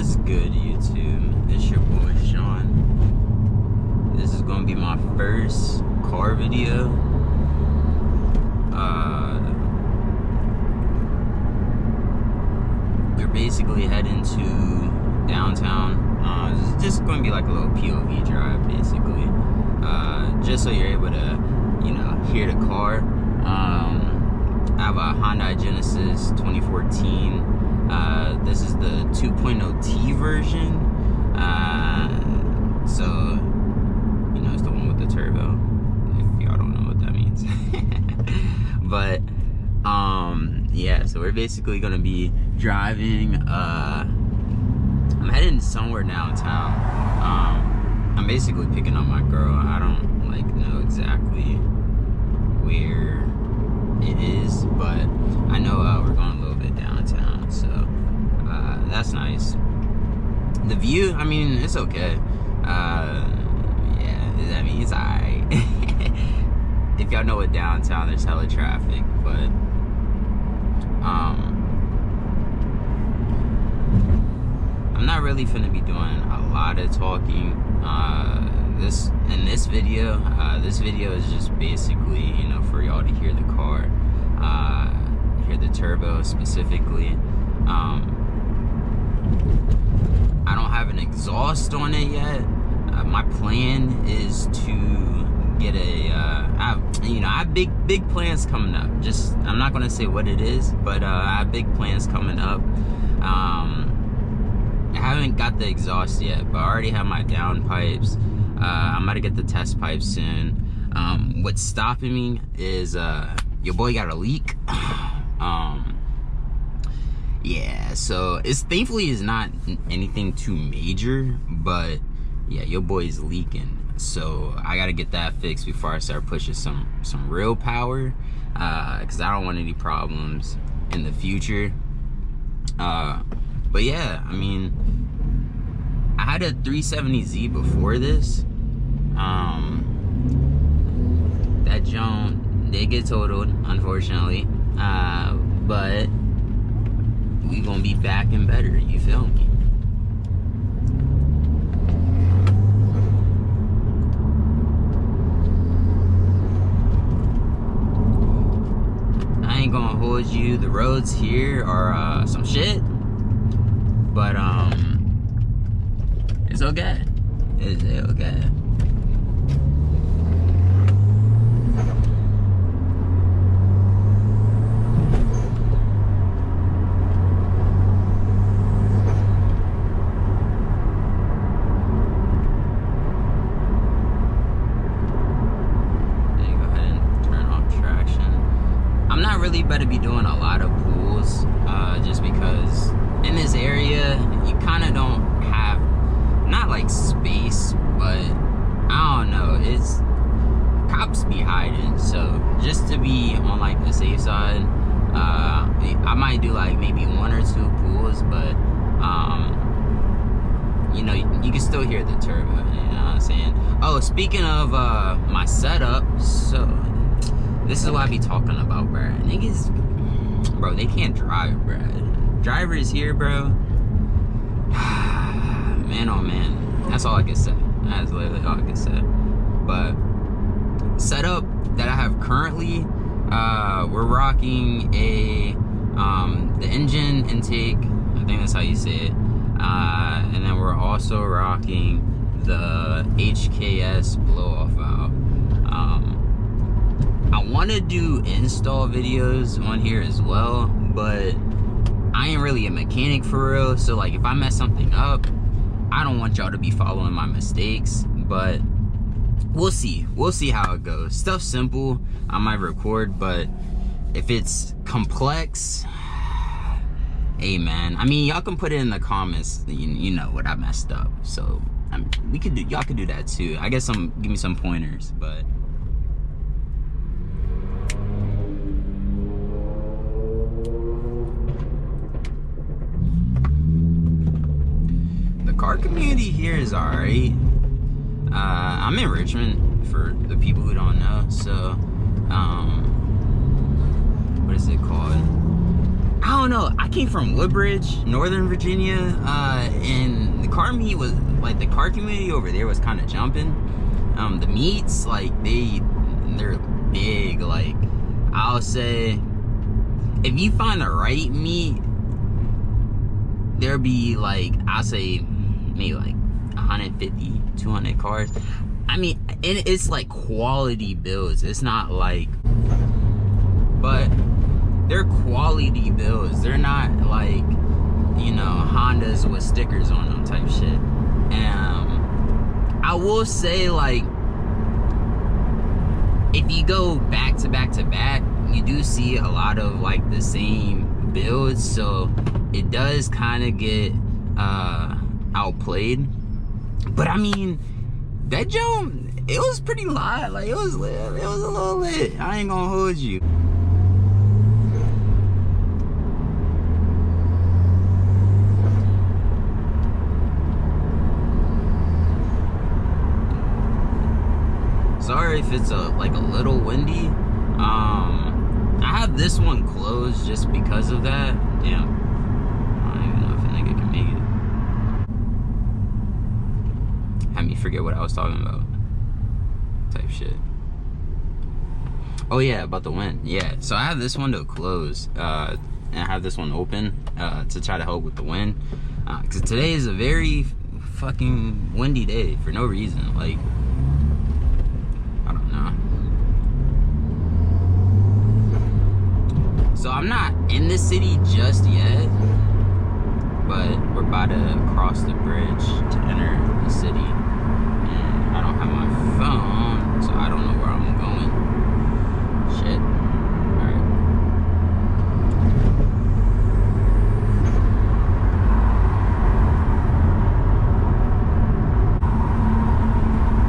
What's good, YouTube? It's your boy Sean. This is gonna be my first car video. We're basically heading to downtown. This is just gonna be like a little POV drive, basically. Just so you're able to, hear the car. I have a Honda Genesis 2014. This is the 2.0T version. So, it's the one with the turbo. If y'all don't know what that means. But, yeah, so we're basically gonna be driving. I'm heading somewhere downtown. I'm basically picking up my girl. I don't know exactly where it is, but I know we're going a little bit downtown, so that's nice. The view, it's okay. Yeah, it's alright. If y'all know what downtown, there's hella traffic, but I'm not really finna be doing a lot of talking in this video. This video is just basically, for y'all to hear the car, hear the turbo specifically. I don't have an exhaust on it yet. My plan is to get I have big plans coming up. I'm not gonna say what it is, but I have big plans coming up. I haven't got the exhaust yet, but I already have my downpipes. I'm about to get the test pipes soon. What's stopping me is your boy got a leak. Yeah, so thankfully it's not anything too major, but yeah, your boy's leaking. So I gotta get that fixed before I start pushing some real power, because I don't want any problems in the future. But yeah, I had a 370Z before this. That junk did get totaled, unfortunately. But we gonna be back and better, you feel me? I ain't gonna hold you. The roads here are some shit, but it's okay. It's okay. Really better be doing a lot of pulls, just because in this area you kind of don't have, not like space, but I don't know, it's cops be hiding. So just to be on like the safe side, I might do like maybe 1 or 2 pulls, but you can still hear the turbo, you know what I'm saying? Oh, speaking of my setup, so this is what I be talking about, bro. Niggas, bro, they can't drive, bro. Drivers here, bro. Man, oh man. That's all I can say. That's literally all I can say. But setup that I have currently, we're rocking the engine intake. I think that's how you say it. And then we're also rocking the HKS blow-off valve. I want to do install videos on here as well, but I ain't really a mechanic for real, so like if I mess something up, I don't want y'all to be following my mistakes. But we'll see how it goes. Stuff simple I might record, but if it's complex, hey man, y'all can put it in the comments, you know what I messed up. So y'all could do that too. I guess give me some pointers. But car community here is alright. I'm in Richmond, for the people who don't know. So what is it called? I don't know. I came from Woodbridge, Northern Virginia, and the car meet was like the car community over there was kind of jumping. The meets, like they're big. Like I'll say, if you find the right meet, there'll be like I'll say maybe like 150, 200 cars. I mean, and it's like quality builds. It's not like, but they're quality builds. They're not like, you know, Hondas with stickers on them type shit. And I will say, like, if you go back to back to back, you do see a lot of like the same builds, so it does kind of get outplayed. But I mean, that jump, it was pretty live. Like it was lit. It was a little lit. I ain't gonna hold you. Sorry if it's like a little windy. I have this one closed just because of that. Damn. I don't even know if a nigga can make it. Had me forget what I was talking about. Type shit. Oh yeah, about the wind. Yeah, so I have this window closed. And I have this one open to try to help with the wind. Because today is a very fucking windy day for no reason. Like, I don't know. So I'm not in the city just yet, but we're about to cross the bridge to enter the city. And I don't have my phone, so I don't know where I'm going. Shit. Alright.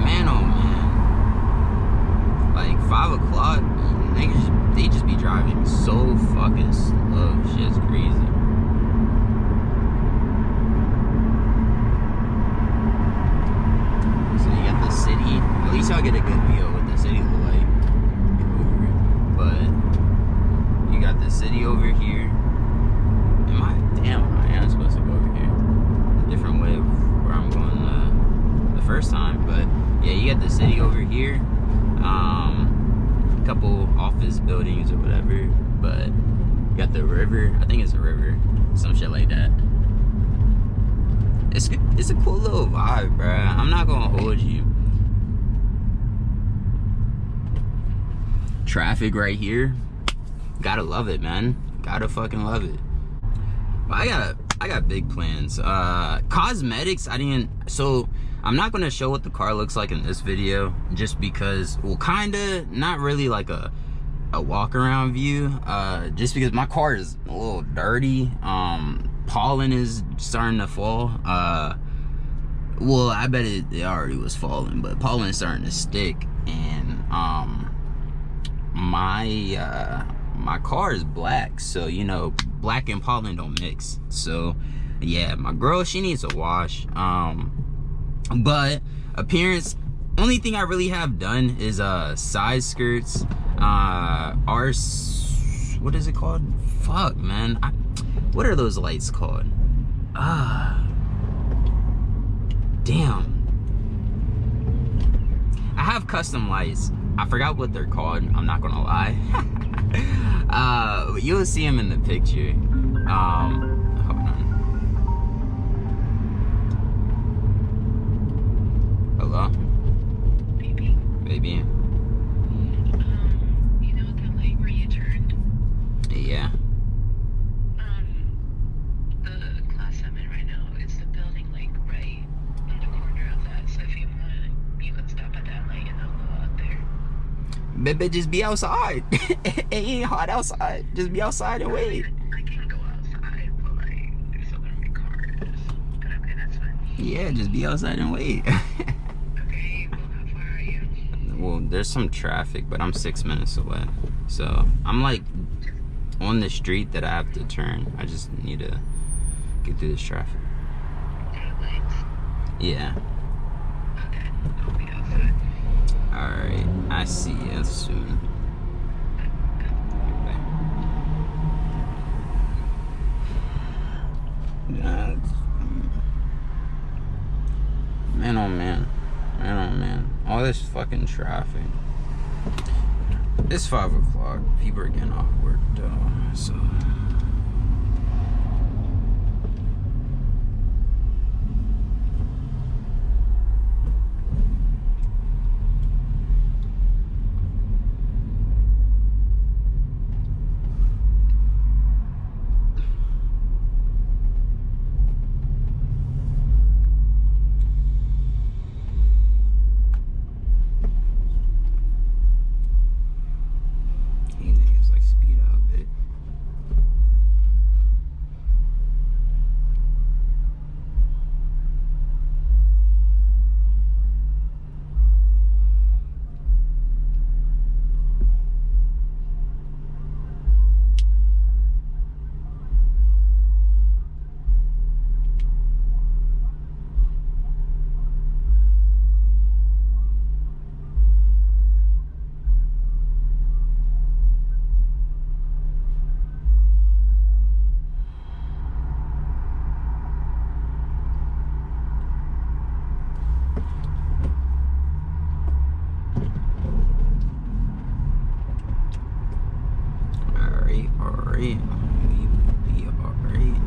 Man, oh man. Like 5 o'clock, they just be driving so fucking slow. Shit's crazy. So you got the city. At least y'all get a good view of what the city look like. But you got the city over here. Damn, I am supposed to go over here. A different way of where I'm going the first time. But yeah, you got the city over here. Couple office buildings or whatever, but you got the river. I think it's a river, some shit like that. It's a cool little vibe, bruh. I'm not gonna hold you. Traffic right here, gotta love it, man. Gotta fucking love it. But I got big plans. Cosmetics, so I'm not gonna show what the car looks like in this video, just because, well, kinda, not really like a walk around view, just because my car is a little dirty. Pollen is starting to fall. Well, I bet it already was falling, but pollen is starting to stick, and my car is black, so you know, black and pollen don't mix. So yeah, my girl, she needs a wash. But appearance, only thing I really have done is side skirts, what is it called? Fuck, man. What are those lights called? Damn. I have custom lights. I forgot what they're called. I'm not gonna lie. You'll see them in the picture. Hold on. Hello? Baby. You know the light where you turned? Yeah. The class I'm in right now, it's the building like right in the corner of that. So if you want, you can stop at that light and I'll go out there. Baby, just be outside. It ain't hot outside. Just be outside and wait. I can go outside, but like there's other cars. But okay, that's fine. Yeah, just be outside and wait. Okay, well, how far are you? Well, there's some traffic, but I'm 6 minutes away. So I'm like on the street that I have to turn. I just need to get through this traffic. Lights. Yeah. Okay, I'll be outside. Alright, I see you soon. Man, oh man. Man, oh man. All this fucking traffic. It's 5 o'clock. People are getting off work though, so. Alright. We will be alright.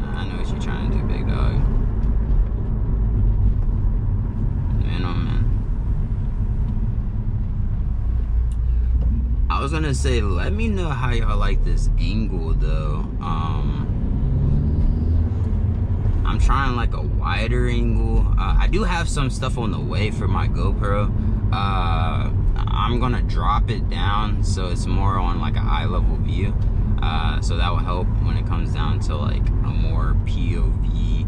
I know what you're trying to do, big dog. Man, oh man. I was gonna say, let me know how y'all like this angle though. I'm trying like a wider angle. I do have some stuff on the way for my GoPro. I'm gonna drop it down so it's more on like a eye level view. So that will help when it comes down to like a more POV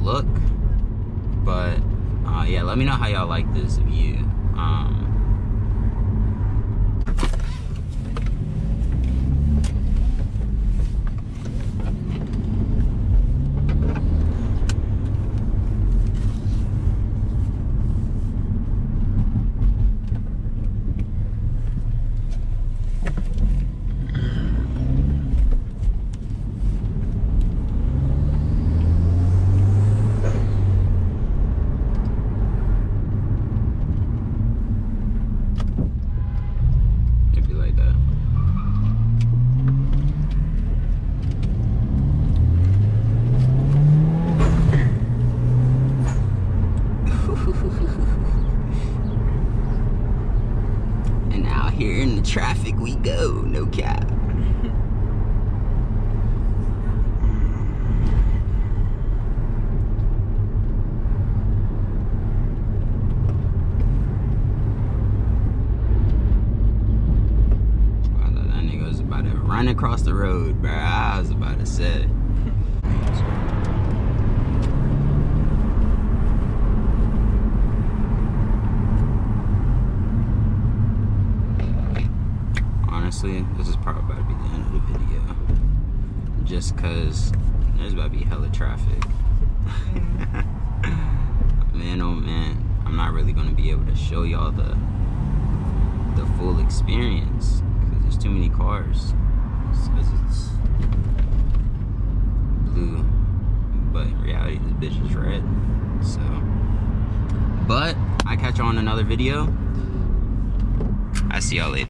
look. But yeah, let me know how y'all like this view. And out here in the traffic we go, no cap. That nigga was about to run across the road, bro. I was about to say. Honestly, this is probably about to be the end of the video. Just cause there's about to be hella traffic. Man, oh man, I'm not really gonna be able to show y'all the full experience because there's too many cars. Because it's blue, but in reality this bitch is red. So, but I catch y'all on another video. I see y'all later.